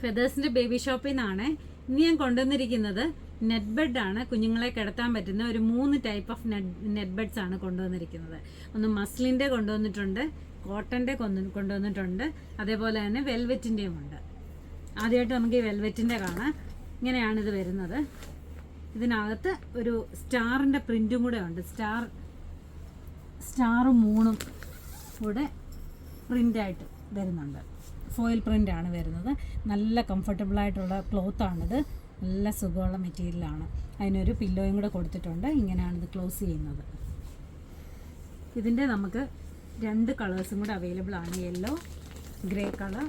ഫെദേഴ്സിന്റെ baby ഷോപ്പിൽ നിന്നാണ്. ഇനി ഞാൻ കൊണ്ടുവന്നിരിക്കുന്നത് നെറ്റ് ബെഡ് ആണ്. കുഞ്ഞുങ്ങളെ കിടത്താൻ പറ്റുന്ന ഒരു 3 ടൈപ്പ് ഓഫ് നെറ്റ് ബെഡ്സ് ആണ് കൊണ്ടുവന്നിരിക്കുന്നത്. ഒന്ന് മസ്ലിൻ്റെ കൊണ്ടുവന്നിട്ടുണ്ട്, കോട്ടൻ്റെ കൊണ്ടുവന്നിട്ടുണ്ട്, അതേപോലെ തന്നെ വെൽവെറ്റിൻ്റെയും ഉണ്ട്. ആദ്യമായിട്ട് നമുക്ക് ഈ വെൽവെറ്റിൻ്റെ കാണാം. ഇങ്ങനെയാണിത് വരുന്നത്. ഇതിനകത്ത് ഒരു സ്റ്റാറിൻ്റെ പ്രിൻറ്റും കൂടെ ഉണ്ട്. സ്റ്റാറും മൂണും കൂടെ പ്രിൻ്റായിട്ട് വരുന്നുണ്ട്. ഫോയിൽ പ്രിൻ്റാണ് വരുന്നത്. നല്ല കംഫർട്ടബിളായിട്ടുള്ള ക്ലോത്താണിത്. നല്ല സുഖമുള്ള മെറ്റീരിയലാണ്. അതിനൊരു പില്ലോയും കൂടെ കൊടുത്തിട്ടുണ്ട്. ഇങ്ങനെയാണിത് ക്ലോസ് ചെയ്യുന്നത്. ഇതിൻ്റെ നമുക്ക് 2 കളേഴ്സും കൂടെ അവൈലബിൾ ആണ്. Yellow, grey colour,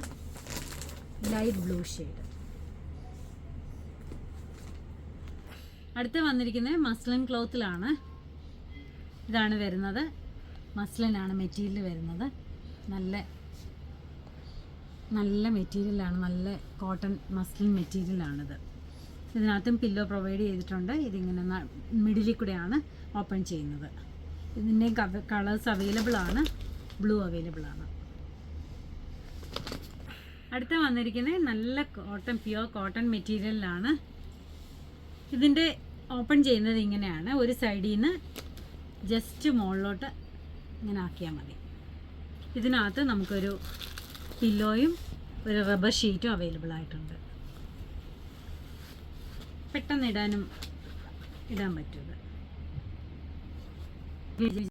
light blue shade. അടുത്ത് വന്നിരിക്കുന്നത് മസ്ലിൻ ക്ലോത്തിലാണ്. ഇതാണ് വരുന്നത്. മസ്ലിനാണ് മെറ്റീരിയൽ വരുന്നത്. നല്ല മെറ്റീരിയലാണ്. നല്ല കോട്ടൺ മസ്ലിൻ മെറ്റീരിയലാണിത്. ഇതിനകത്തും പില്ലോ പ്രൊവൈഡ് ചെയ്തിട്ടുണ്ട്. ഇതിങ്ങനെ മിഡിലിൽ കൂടെയാണ് ഓപ്പൺ ചെയ്യുന്നത്. ഇതിൻ്റെ കളേഴ്സ് അവൈലബിൾ ആണ്. ബ്ലൂ അവൈലബിൾ ആണ്. അടുത്ത വന്നിരിക്കുന്നത് നല്ല കോട്ടൺ, പ്യുവർ കോട്ടൺ മെറ്റീരിയലിലാണ്. ഇതിൻ്റെ ഓപ്പൺ ചെയ്യുന്നത് ഇങ്ങനെയാണ്. ഒരു സൈഡിൽ നിന്ന് ജസ്റ്റ് മുകളിലോട്ട് ഇങ്ങനെ ആക്കിയാൽ മതി. ഇതിനകത്ത് നമുക്കൊരു പില്ലോയും ഒരു റബ്ബർ ഷീറ്റും അവൈലബിൾ ആയിട്ടുണ്ട്. പെട്ടെന്ന് ഇടാൻ പറ്റും.